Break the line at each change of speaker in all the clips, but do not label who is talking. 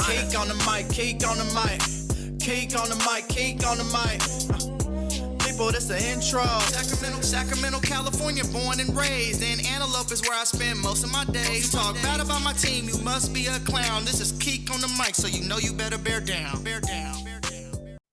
Keek on the mic, Keek on the mic. Keek on the mic, Keek on the mic. People, this the intro. Sacramento, California, born and raised. And Antelope is where I spend most of my days. Talk bad about my team, you must be a clown. This is Keek on the mic, so you know you better bear down. Bear down.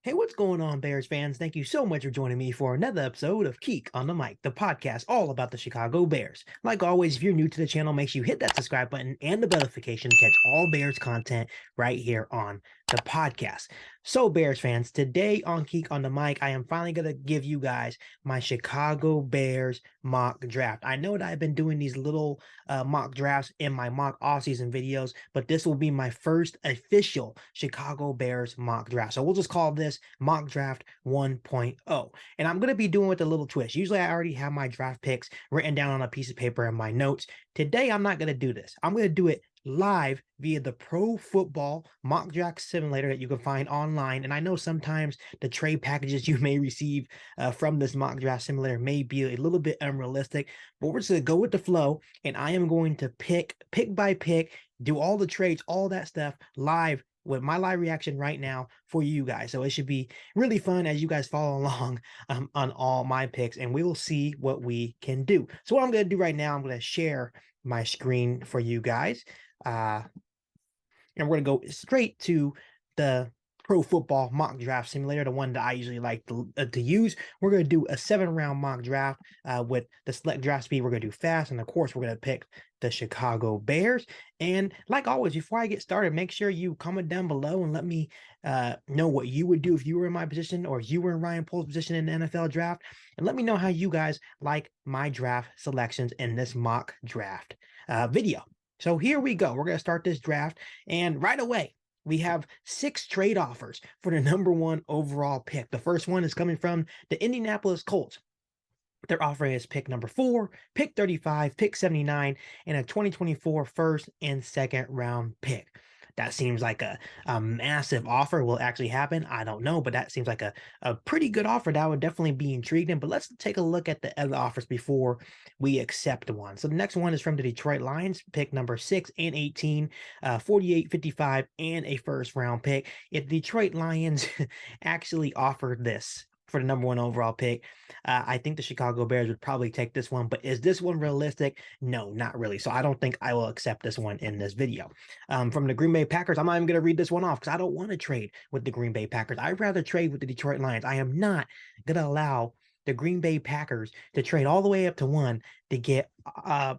Hey, what's going on, Bears fans? Thank you so much for joining me for another episode of Keek on the Mic, the podcast all about the Chicago Bears. Like always, if you're new to the channel, make sure you hit that subscribe button and the bell notification to catch all Bears content right here on the podcast. So, Bears fans, today on Keek on the Mic, I am finally going to give you guys my Chicago Bears mock draft. I know that I've been doing these little mock drafts in my mock offseason videos, but this will be my first official Chicago Bears mock draft. So we'll just call this mock draft 1.0. And I'm going to be doing with a little twist. Usually I already have my draft picks written down on a piece of paper in my notes. Today, I'm not going to do this. I'm going to do it live via the Pro Football Mock Draft Simulator that you can find online. And I know sometimes the trade packages you may receive from this Mock Draft Simulator may be a little bit unrealistic, but we're just going to go with the flow, and I am going to pick by pick, do all the trades, all that stuff live with my live reaction right now for you guys. So it should be really fun as you guys follow along on all my picks, and we will see what we can do. So what I'm going to do right now, I'm going to share my screen for you guys. And we're going to go straight to the Pro Football Mock Draft Simulator, the one that I usually like to use. We're going to do a 7-round mock draft with the select draft speed. We're going to do fast, and of course, we're going to pick the Chicago Bears. And like always, before I get started, make sure you comment down below and let me know what you would do if you were in my position or if you were in Ryan Poles' position in the NFL draft. And let me know how you guys like my draft selections in this mock draft video. So here we go. We're going to start this draft, and right away, we have 6 trade offers for the #1 overall pick. The first one is coming from the Indianapolis Colts. Their offering is pick number 4, pick 35, pick 79, and a 2024 first and second round pick. That seems like a massive offer. Will it actually happen? I don't know, but that seems like a pretty good offer. That would definitely be intriguing. But let's take a look at the other offers before we accept one. So the next one is from the Detroit Lions, pick number 6 and 18, 48, 55, and a first round pick. If the Detroit Lions actually offered this for the #1 overall pick, I think the Chicago Bears would probably take this one. But is this one realistic? No, not really. So I don't think I will accept this one in this video. From the Green Bay Packers, I'm not even going to read this one off because I don't want to trade with the Green Bay Packers. I'd rather trade with the Detroit Lions. I am not going to allow the Green Bay Packers to trade all the way up to 1 to get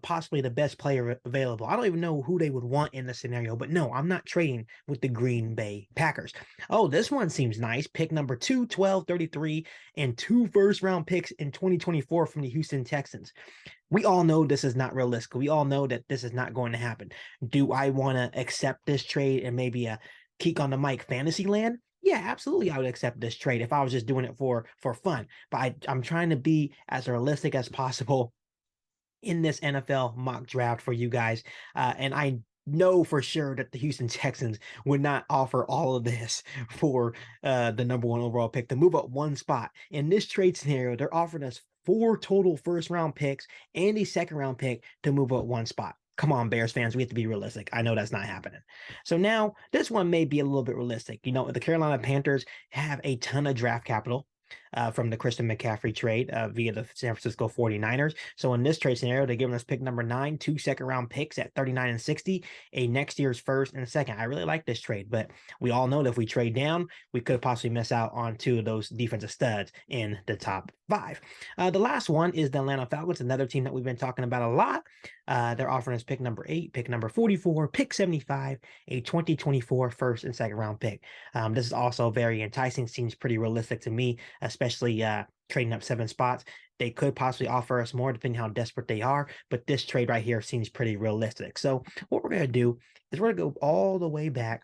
possibly the best player available. I don't even know who they would want in this scenario, but no, I'm not trading with the Green Bay Packers. Oh, this one seems nice. Pick number 2, 12, 33, and 2 first-round picks in 2024 from the Houston Texans. We all know this is not realistic. We all know that this is not going to happen. Do I want to accept this trade and maybe a Keek on the Mic fantasy land? Yeah, absolutely. I would accept this trade if I was just doing it for fun. But I'm trying to be as realistic as possible in this NFL mock draft for you guys. And I know for sure that the Houston Texans would not offer all of this for the #1 overall pick to move up 1 spot. In this trade scenario, they're offering us 4 total first-round picks and a second-round pick to move up 1 spot. Come on, Bears fans, we have to be realistic. I know that's not happening. So now this one may be a little bit realistic. You know, the Carolina Panthers have a ton of draft capital from the Christian McCaffrey trade via the San Francisco 49ers. So in this trade scenario, they're giving us pick number 9, 2 second-round picks at 39 and 60, a next year's first and second. I really like this trade, but we all know that if we trade down, we could possibly miss out on 2 of those defensive studs in the top 5. The last one is the Atlanta Falcons, another team that we've been talking about a lot. They're offering us pick number 8, pick number 44, pick 75, a 2024 first and second round pick. This is also very enticing, seems pretty realistic to me, especially trading up 7 spots. They could possibly offer us more depending how desperate they are, but this trade right here seems pretty realistic. So what we're going to do is we're going to go all the way back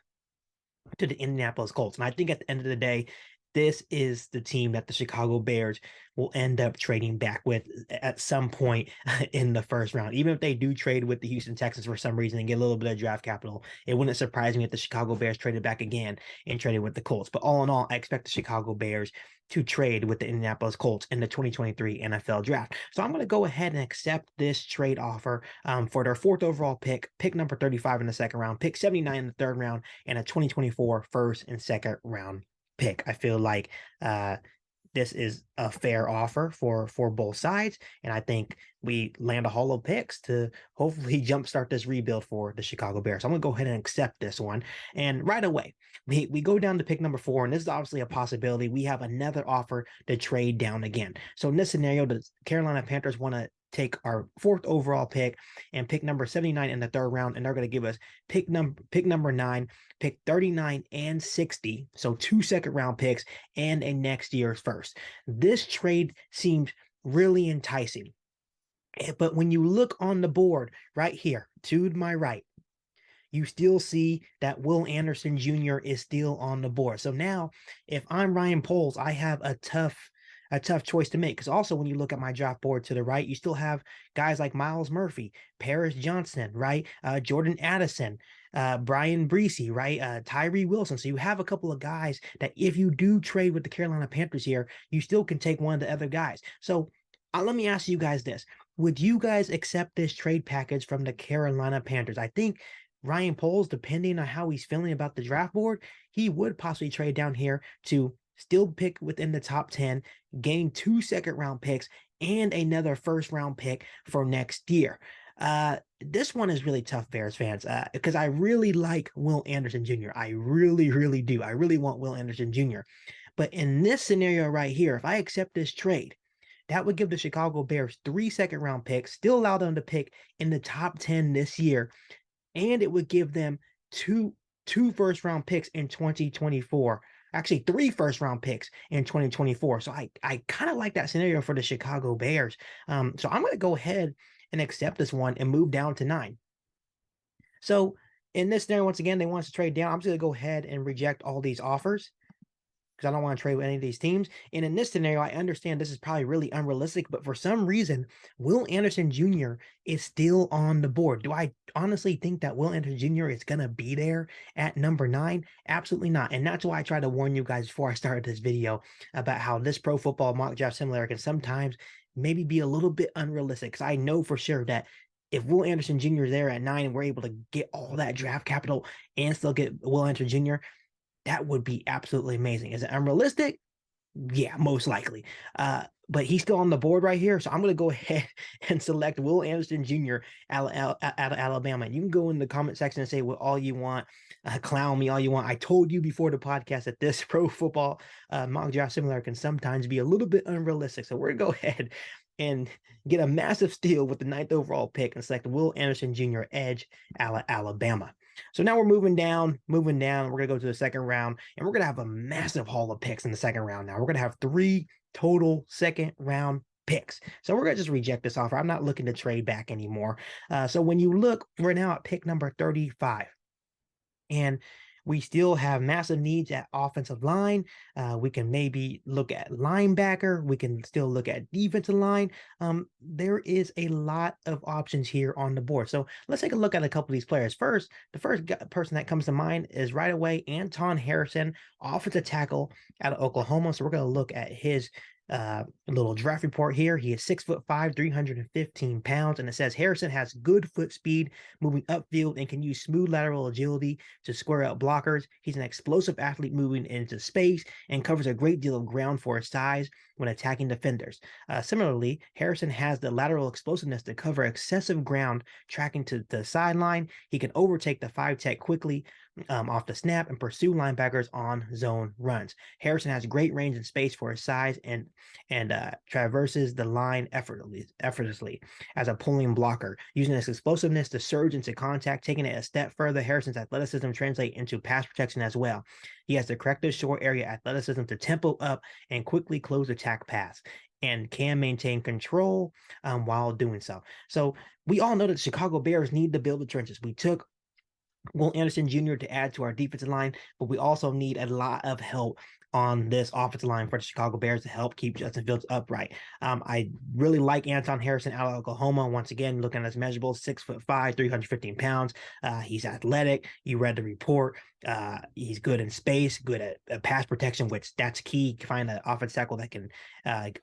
to the Indianapolis Colts. And I think at the end of the day, this is the team that the Chicago Bears will end up trading back with at some point in the first round. Even if they do trade with the Houston Texans for some reason and get a little bit of draft capital, it wouldn't surprise me if the Chicago Bears traded back again and traded with the Colts. But all in all, I expect the Chicago Bears to trade with the Indianapolis Colts in the 2023 NFL draft. So I'm going to go ahead and accept this trade offer for their 4th overall pick number 35 in the 2nd round, pick 79 in the 3rd round, and a 2024 1st and 2nd round pick. I feel like this is a fair offer for both sides, and I think we land a haul of picks to hopefully jumpstart this rebuild for the Chicago Bears. So I'm gonna go ahead and accept this one, and right away we go down to pick number 4, and this is obviously a possibility. We have another offer to trade down again. So in this scenario, the Carolina Panthers want to take our 4th overall pick and pick number 79 in the 3rd round, and they're going to give us pick number 9, pick 39 and 60, so 2 2nd round picks and a next year's first. This trade seems really enticing, but when you look on the board right here to my right, you still see that Will Anderson Jr. is still on the board. So now, if I'm Ryan Poles, I have a tough choice to make, because also when you look at my draft board to the right, you still have guys like Myles Murphy, Paris Johnson, right? Jordan Addison, Brian Breesy, right? Tyree Wilson. So you have a couple of guys that if you do trade with the Carolina Panthers here, you still can take one of the other guys. So let me ask you guys this. Would you guys accept this trade package from the Carolina Panthers? I think Ryan Poles, depending on how he's feeling about the draft board, he would possibly trade down here to still pick within the top 10, gain 2 2nd round picks and another 1st round pick for next year. This one is really tough, Bears fans, because I really like Will Anderson Jr. I really, really do. I really want Will Anderson Jr. But in this scenario right here, if I accept this trade, that would give the Chicago Bears 3 2nd round picks, still allow them to pick in the top 10 this year, and it would give them two 1st round picks in 2024. Actually, 3 1st round picks in 2024. So I kind of like that scenario for the Chicago Bears. So I'm going to go ahead and accept this one and move down to 9. So in this scenario, once again, they want us to trade down. I'm just going to go ahead and reject all these offers, because I don't want to trade with any of these teams. And in this scenario, I understand this is probably really unrealistic, but for some reason, Will Anderson Jr. is still on the board. Do I honestly think that Will Anderson Jr. is going to be there at number 9? Absolutely not. And that's why I tried to warn you guys before I started this video about how this Pro Football Mock Draft Simulator can sometimes maybe be a little bit unrealistic, because I know for sure that if Will Anderson Jr. is there at 9 and we're able to get all that draft capital and still get Will Anderson Jr., that would be absolutely amazing. Is it unrealistic? Yeah, most likely. But he's still on the board right here. So I'm going to go ahead and select Will Anderson Jr. out of Alabama. And you can go in the comment section and say what all you want, clown me all you want. I told you before the podcast that this Pro Football Mock Draft Simulator can sometimes be a little bit unrealistic. So we're going to go ahead and get a massive steal with the 9th overall pick and select Will Anderson Jr. edge Alabama. So now we're moving down. We're going to go to the 2nd round, and we're going to have a massive haul of picks in the 2nd round. Now we're going to have 3 total 2nd round picks. So we're going to just reject this offer. I'm not looking to trade back anymore. So when you look, we're now at pick number 35. And we still have massive needs at offensive line. We can maybe look at linebacker. We can still look at defensive line. There is a lot of options here on the board. So let's take a look at a couple of these players. First, the first person that comes to mind is right away Anton Harrison, offensive tackle out of Oklahoma. So we're going to look at his little draft report here. He is 6'5", 315 pounds, and it says Harrison has good foot speed, moving upfield, and can use smooth lateral agility to square out blockers. He's an explosive athlete moving into space and covers a great deal of ground for his size when attacking defenders. Similarly, Harrison has the lateral explosiveness to cover excessive ground tracking to the sideline. He can overtake the 5-tech quickly off the snap and pursue linebackers on zone runs. Harrison has great range and space for his size and traverses the line effortlessly as a pulling blocker, using his explosiveness to surge into contact. Taking it a step further, Harrison's athleticism translates into pass protection as well. He has the corrective short area athleticism to tempo up and quickly close attack pass, and can maintain control while doing so. So we all know that the Chicago Bears need to build the trenches. We took Will Anderson Jr. to add to our defensive line, but we also need a lot of help on this offensive line for the Chicago Bears to help keep Justin Fields upright. I really like Anton Harrison out of Oklahoma. Once again, looking at his measurables, 6'5", 315 pounds. He's athletic. You read the report. He's good in space, good at pass protection, which that's key. Find an offensive tackle that can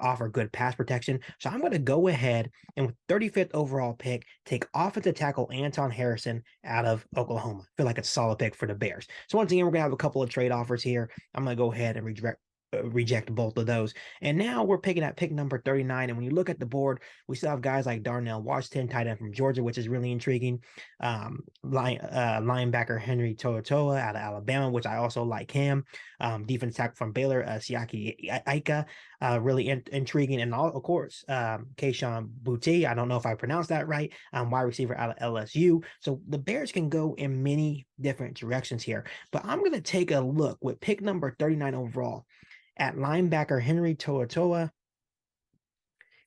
offer good pass protection. So I'm going to go ahead and with 35th overall pick, take offensive tackle Anton Harrison out of Oklahoma. I feel like it's a solid pick for the Bears. So once again, we're going to have a couple of trade offers here. I'm going to go ahead and reject both of those. And now we're picking at pick number 39. And when you look at the board, we still have guys like Darnell Washington, tight end from Georgia, which is really intriguing. Linebacker Henry To'oTo'o out of Alabama, which I also like him. Defense tackle from Baylor, Siaki Ika, really intriguing. And of course, Kayshon Boutte, I don't know if I pronounced that right, wide receiver out of LSU. So the Bears can go in many different directions here. But I'm going to take a look with pick number 39 overall at linebacker Henry To'oTo'o.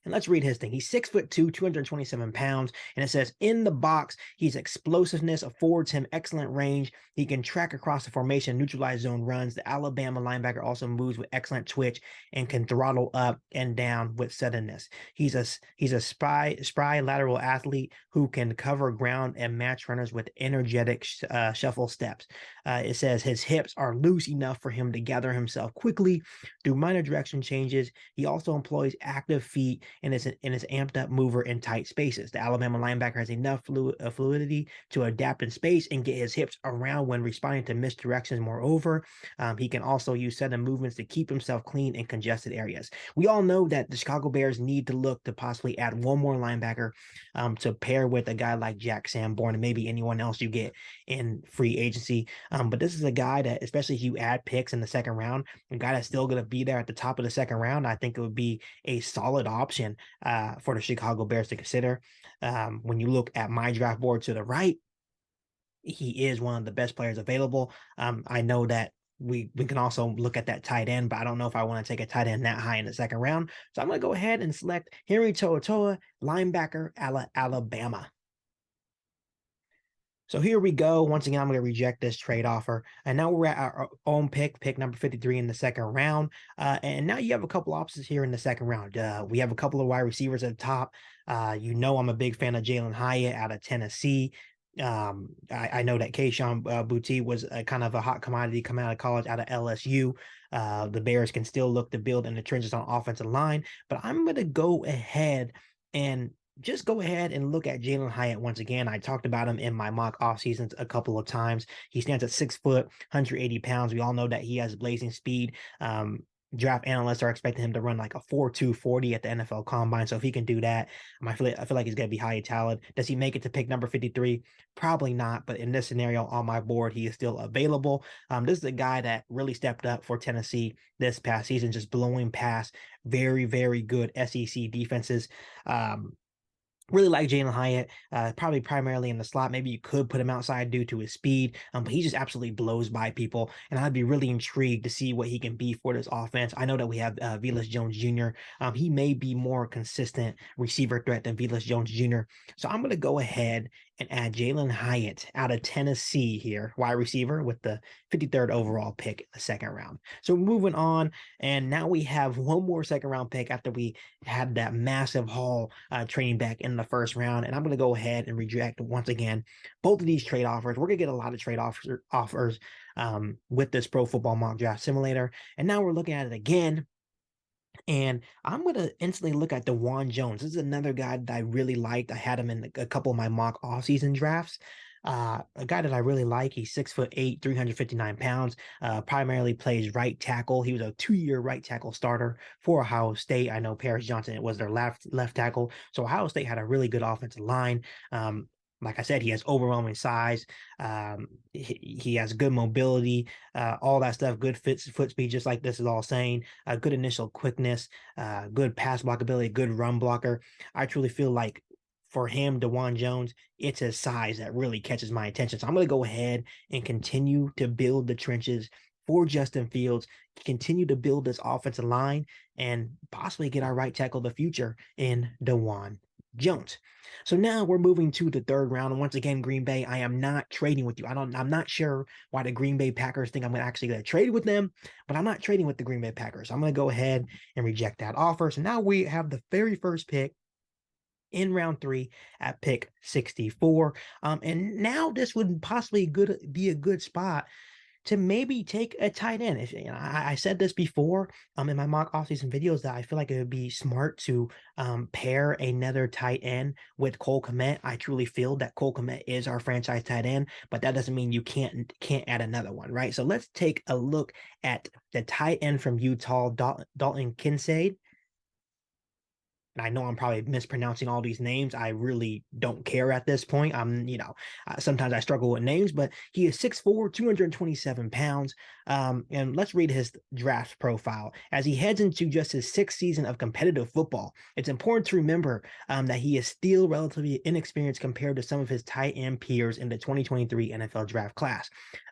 And let's read his thing. He's 6'2", 227 pounds. And it says, in the box, his explosiveness affords him excellent range. He can track across the formation, neutralize zone runs. The Alabama linebacker also moves with excellent twitch and can throttle up and down with suddenness. He's a spry lateral athlete who can cover ground and match runners with energetic shuffle steps. It says his hips are loose enough for him to gather himself quickly through minor direction changes. He also employs active feet and is amped up mover in tight spaces. The Alabama linebacker has enough fluidity to adapt in space and get his hips around when responding to misdirections. Moreover, he can also use sudden movements to keep himself clean in congested areas. We all know that the Chicago Bears need to look to possibly add one more linebacker to pair with a guy like Jack Sanborn and maybe anyone else you get in free agency. But this is a guy that, especially if you add picks in the second round, a guy that's still going to be there at the top of the second round, I think it would be a solid option for the Chicago Bears to consider. When you look at my draft board to the right, he is one of the best players available. I know that we can also look at that tight end, but I don't know if I want to take a tight end that high in the second round. So I'm going to go ahead and select Henry To'oTo'o, linebacker, Alabama. So here we go. Once again, I'm going to reject this trade offer. And now we're at our own pick number 53 in the second round. And now you have a couple options here in the second round. We have a couple of wide receivers at the top. I'm a big fan of Jalin Hyatt out of Tennessee. I know that Kayshon Boutte was kind of a hot commodity coming out of college out of LSU. The Bears can still look to build in the trenches on offensive line. But I'm going to go ahead and just go ahead and look at Jalin Hyatt once again. I talked about him in my mock off seasons a couple of times. He stands at 6 foot, 180 pounds. We all know that he has blazing speed. Draft analysts are expecting him to run like a 4.2 40 at the NFL Combine. So if he can do that, I feel like he's going to be highly talented. Does he make it to pick number 53? Probably not. But in this scenario on my board, he is still available. This is a guy that really stepped up for Tennessee this past season, just blowing past very, very good SEC defenses. Really like Jalin Hyatt, probably primarily in the slot. Maybe you could put him outside due to his speed, but he just absolutely blows by people. And I'd be really intrigued to see what he can be for this offense. I know that we have Velus Jones Jr. He may be more consistent receiver threat than Velus Jones Jr. So I'm going to go ahead and add Jalin Hyatt out of Tennessee here, wide receiver, with the 53rd overall pick in the second round. So moving on, and now we have one more second round pick after we had that massive haul trading back in the first round. And I'm going to go ahead and reject once again both of these trade offers. We're going to get a lot of trade offers with this Pro Football Mock Draft Simulator. And now we're looking at it again. And I'm going to instantly look at Dawand Jones. This is another guy that I really liked. I had him in a couple of my mock offseason drafts. A guy that I really like. He's 6'8", 359 pounds, primarily plays right tackle. He was a 2-year right tackle starter for Ohio State. I know Paris Johnson was their left tackle. So Ohio State had a really good offensive line. Like I said, he has overwhelming size. He has good mobility, all that stuff, good foot speed, just like this is all saying, good initial quickness, good pass blockability, good run blocker. I truly feel like for him, Dawand Jones, it's his size that really catches my attention. So I'm going to go ahead and continue to build the trenches for Justin Fields, continue to build this offensive line, and possibly get our right tackle of the future in Dawand Jones. So now we're moving to the third round. And once again, Green Bay, I am not trading with you. I'm not sure why the Green Bay Packers think I'm actually going to trade with them, but I'm not trading with the Green Bay Packers. I'm going to go ahead and reject that offer. So now we have the very first pick in round 3 at pick 64. And now this would possibly be a good spot to maybe take a tight end. If, I said this before in my mock offseason videos that I feel like it would be smart to pair another tight end with Cole Kmet. I truly feel that Cole Kmet is our franchise tight end, but that doesn't mean you can't add another one, right? So let's take a look at the tight end from Utah, Dalton Kincaid. And I know I'm probably mispronouncing all these names. I really don't care at this point. Sometimes I struggle with names, but he is 6'4", 227 pounds. And let's read his draft profile. As he heads into just his 6th season of competitive football, it's important to remember that he is still relatively inexperienced compared to some of his tight end peers in the 2023 NFL draft class.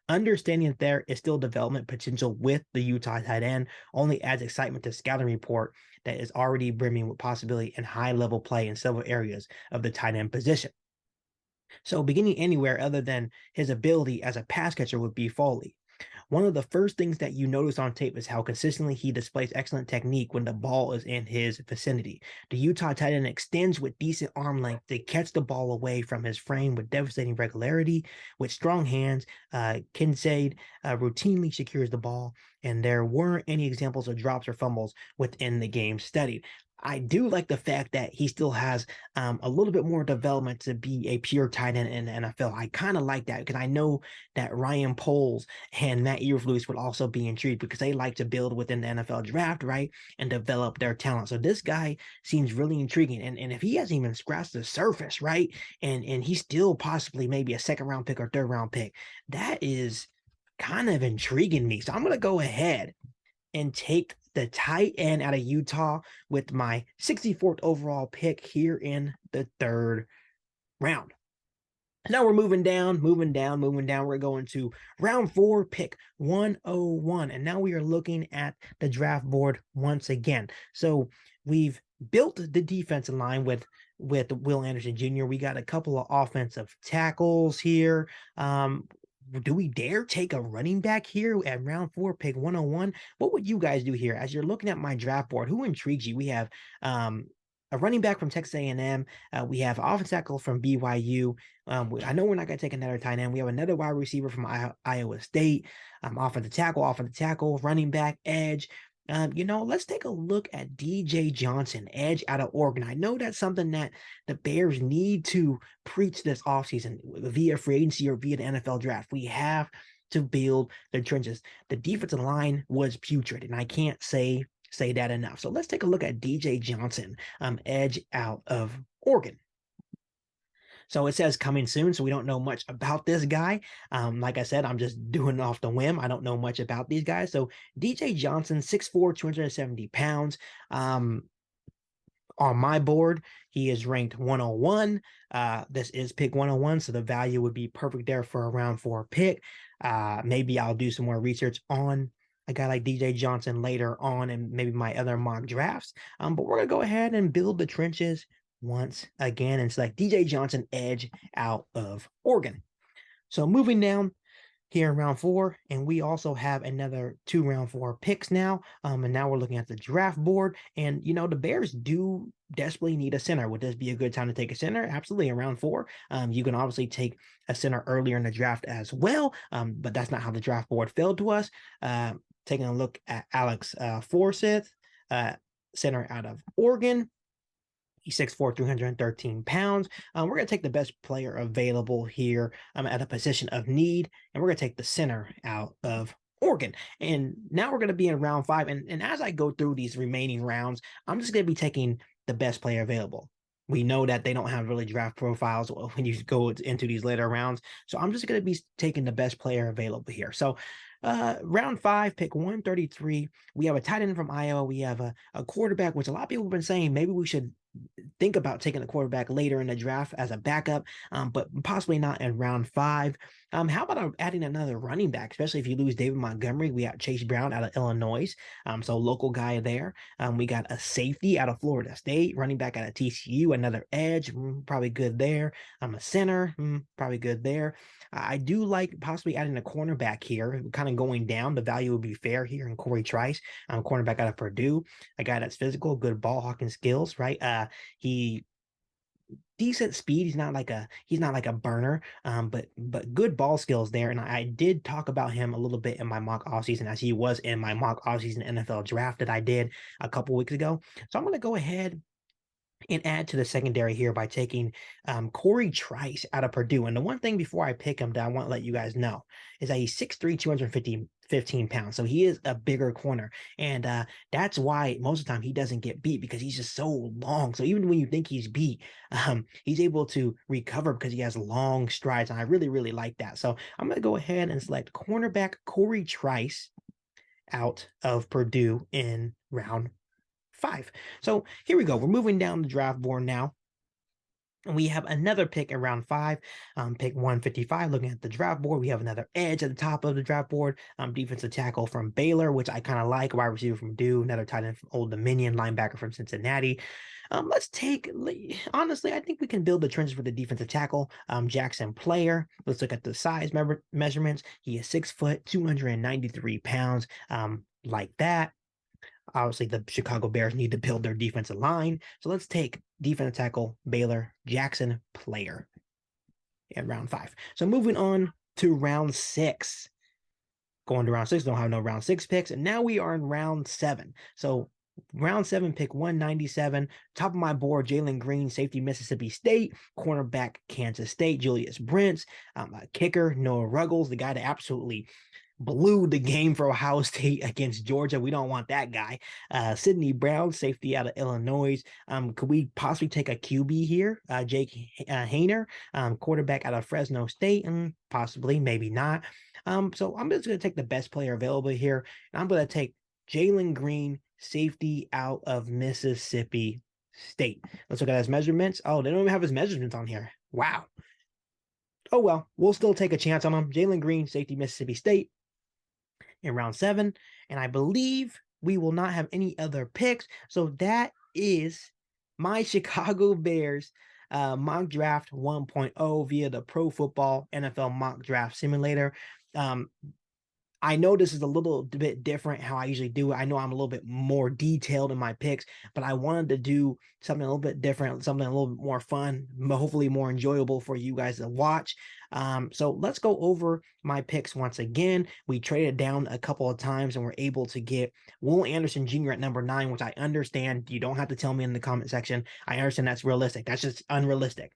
Understanding that there is still development potential with the Utah tight end only adds excitement to scouting report that is already brimming with possibility and high-level play in several areas of the tight end position. So beginning anywhere other than his ability as a pass catcher would be Foley. One of the first things that you notice on tape is how consistently he displays excellent technique when the ball is in his vicinity. The Utah tight end extends with decent arm length to catch the ball away from his frame with devastating regularity. With strong hands, Kincaid routinely secures the ball, and there weren't any examples of drops or fumbles within the game studied. I do like the fact that he still has a little bit more development to be a pure tight end in the NFL. I kind of like that because I know that Ryan Poles and Matt Eberflus would also be intrigued because they like to build within the NFL draft, right, and develop their talent. So this guy seems really intriguing. And if he hasn't even scratched the surface, right, and he's still possibly maybe a 2nd-round pick or 3rd-round pick, that is kind of intriguing me. So I'm going to go ahead and take the tight end out of Utah with my 64th overall pick here in the 3rd round. Now we're moving down. We're going to round 4, pick 101. And now we are looking at the draft board once again. So we've built the defensive line with Will Anderson Jr. We got a couple of offensive tackles here. Do we dare take a running back here at round 4, pick 101? What would you guys do here? As you're looking at my draft board, who intrigues you? We have a running back from Texas A&M. We have an offensive tackle from BYU. I know we're not going to take another tight end. We have another wide receiver from Iowa State. Offensive tackle, running back, edge. Let's take a look at DJ Johnson, edge out of Oregon. I know that's something that the Bears need to preach this offseason via free agency or via the NFL draft. We have to build the trenches. The defensive line was putrid, and I can't say that enough. So let's take a look at DJ Johnson, edge out of Oregon. So it says coming soon, so we don't know much about this guy. Like I said, I'm just doing it off the whim. I don't know much about these guys. So DJ Johnson, 6'4", 270 pounds. On my board, he is ranked 101. This is pick 101, so the value would be perfect there for a round 4 pick. Maybe I'll do some more research on a guy like DJ Johnson later on and maybe my other mock drafts. But we're going to go ahead and build the trenches once again and select DJ Johnson, edge out of Oregon. So moving down here in round 4, and we also have another 2 round 4 picks now. And now we're looking at the draft board, and the Bears do desperately need a center. Would this be a good time to take a center? Absolutely. In round 4, you can obviously take a center earlier in the draft as well, but that's not how the draft board fell to us. Taking a look at Alex Forsyth, center out of Oregon. He's 6'4", 313 pounds. We're going to take the best player available here at a position of need, and we're going to take the center out of Oregon. And now we're going to be in round 5. And as I go through these remaining rounds, I'm just going to be taking the best player available. We know that they don't have really draft profiles when you go into these later rounds. So I'm just going to be taking the best player available here. So round 5, pick 133. We have a tight end from Iowa. We have a quarterback, which a lot of people have been saying maybe we should think about taking a quarterback later in the draft as a backup, but possibly not in round 5. How about adding another running back, especially if you lose David Montgomery? We got Chase Brown out of Illinois, so local guy there. We got a safety out of Florida State, running back out of TCU, another edge, probably good there. A center, probably good there. I do like possibly adding a cornerback here, kind of going down. The value would be fair here in Corey Trice, cornerback out of Purdue, a guy that's physical, good ball hawking skills, right? He decent speed. He's not like a burner, but good ball skills there. And I did talk about him a little bit in my mock offseason, as he was in my mock offseason NFL draft that I did a couple weeks ago. So I'm going to go ahead and add to the secondary here by taking Corey Trice out of Purdue. And the one thing before I pick him that I want to let you guys know is that he's 6'3", 15 pounds. So he is a bigger corner. And that's why most of the time he doesn't get beat, because he's just so long. So even when you think he's beat, he's able to recover because he has long strides. And I really, really like that. So I'm going to go ahead and select cornerback Corey Trice out of Purdue in round 5. So here we go. We're moving down the draft board now. And we have another pick in round 5, pick 155. Looking at the draft board, we have another edge at the top of the draft board, defensive tackle from Baylor, which I kind of like, wide receiver from Purdue, another tight end from Old Dominion, linebacker from Cincinnati. Honestly, I think we can build the trenches for the defensive tackle, Jackson Player. Let's look at the size measurements. He is 6 foot, 293 pounds, like that. Obviously, the Chicago Bears need to build their defensive line. So let's take defensive tackle Baylor Jackson Player in round 5. So moving on to round 6. Going to round 6, don't have no round 6 picks. And now we are in round 7. So round 7, pick 197. Top of my board, Jalen Green, safety, Mississippi State. Cornerback, Kansas State, Julius Brents. Kicker, Noah Ruggles, the guy that absolutely blew the game for Ohio State against Georgia. We don't want that guy. Sidney Brown, safety out of Illinois. Could we possibly take a QB here? Jake Haener, quarterback out of Fresno State. Possibly, maybe not. So I'm just going to take the best player available here. And I'm going to take Jalen Green, safety out of Mississippi State. Let's look at his measurements. Oh, they don't even have his measurements on here. Wow. Oh, well, we'll still take a chance on him. Jalen Green, safety, Mississippi State in round 7. And I believe we will not have any other picks. So that is my Chicago Bears mock draft 1.0 via the Pro Football NFL mock draft simulator. I know this is a little bit different how I usually do it. I know I'm a little bit more detailed in my picks, but I wanted to do something a little bit different, something a little bit more fun, hopefully more enjoyable for you guys to watch. So let's go over my picks once again. We traded down a couple of times and we're able to get Will Anderson Jr. at number 9, which I understand. You don't have to tell me in the comment section. I understand that's realistic. That's just unrealistic.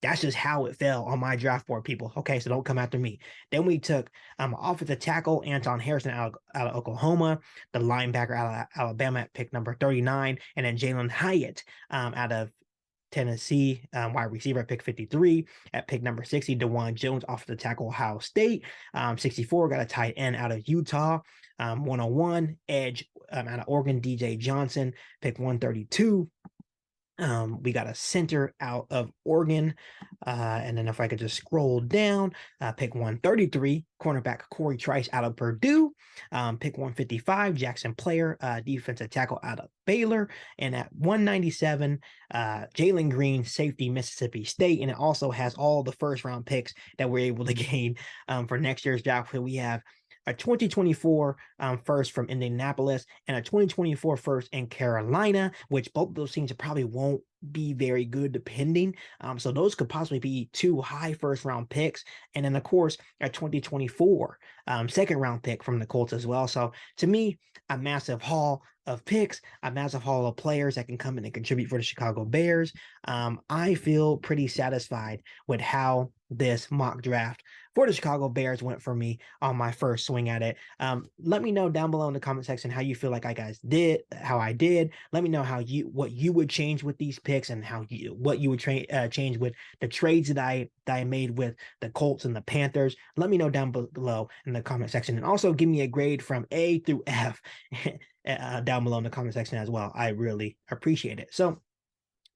That's just how it fell on my draft board, people. Okay, so don't come after me. Then we took offensive tackle Anton Harrison out of Oklahoma, the linebacker out of Alabama at pick number 39, and then Jalen Hyatt out of Tennessee, wide receiver at pick 53. At pick number 60, DeJuan Jones off the tackle, Ohio State. 64, got a tight end out of Utah. 101, edge out of Oregon, DJ Johnson, pick 132. We got a center out of Oregon. And then if I could just scroll down, pick 133, cornerback Corey Trice out of Purdue. Pick 155, Jackson Player, defensive tackle out of Baylor. And at 197, Jalen Green, safety, Mississippi State. And it also has all the first round picks that we're able to gain for next year's draft. We have a 2024 first from Indianapolis and a 2024 first in Carolina, which both of those teams probably won't be very good depending. So those could possibly be 2 high first round picks. And then of course, a 2024 second round pick from the Colts as well. So to me, a massive haul of picks, a massive haul of players that can come in and contribute for the Chicago Bears. I feel pretty satisfied with how this mock draft for the Chicago Bears went for me on my first swing at it. Let me know down below in the comment section how you feel like how I did. Let me know what you would change with these picks and what you would change with the trades that I made with the Colts and the Panthers. Let me know down below in the comment section, and also give me a grade from A through F down below in the comment section as well. I really appreciate it. So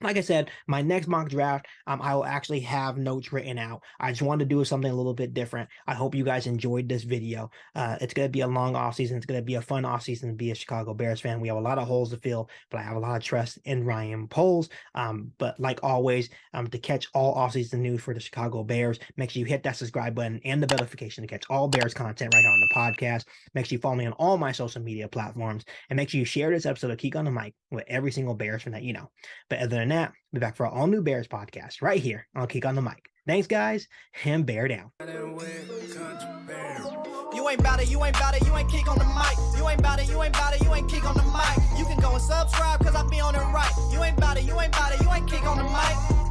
like I said, my next mock draft, I will actually have notes written out. I just wanted to do something a little bit different. I hope you guys enjoyed this video. It's going to be a long offseason. It's going to be a fun offseason to be a Chicago Bears fan. We have a lot of holes to fill, but I have a lot of trust in Ryan Poles. But like always, to catch all offseason news for the Chicago Bears, make sure you hit that subscribe button and the notification to catch all Bears content right here on the podcast. Make sure you follow me on all my social media platforms, and make sure you share this episode of Keek on the Mic with every single Bears fan that you know. But other than that, be back for an all new Bears podcast right here on Keek on the Mic. Thanks, guys, and bear down.
You ain't bout it, you ain't bout it, you ain't Keek on the mic. You ain't bout it, you ain't bout it, you ain't Keek on the mic. You can go and subscribe, cause I be on it right. You ain't bout it, you ain't bout it, you ain't Keek on the mic.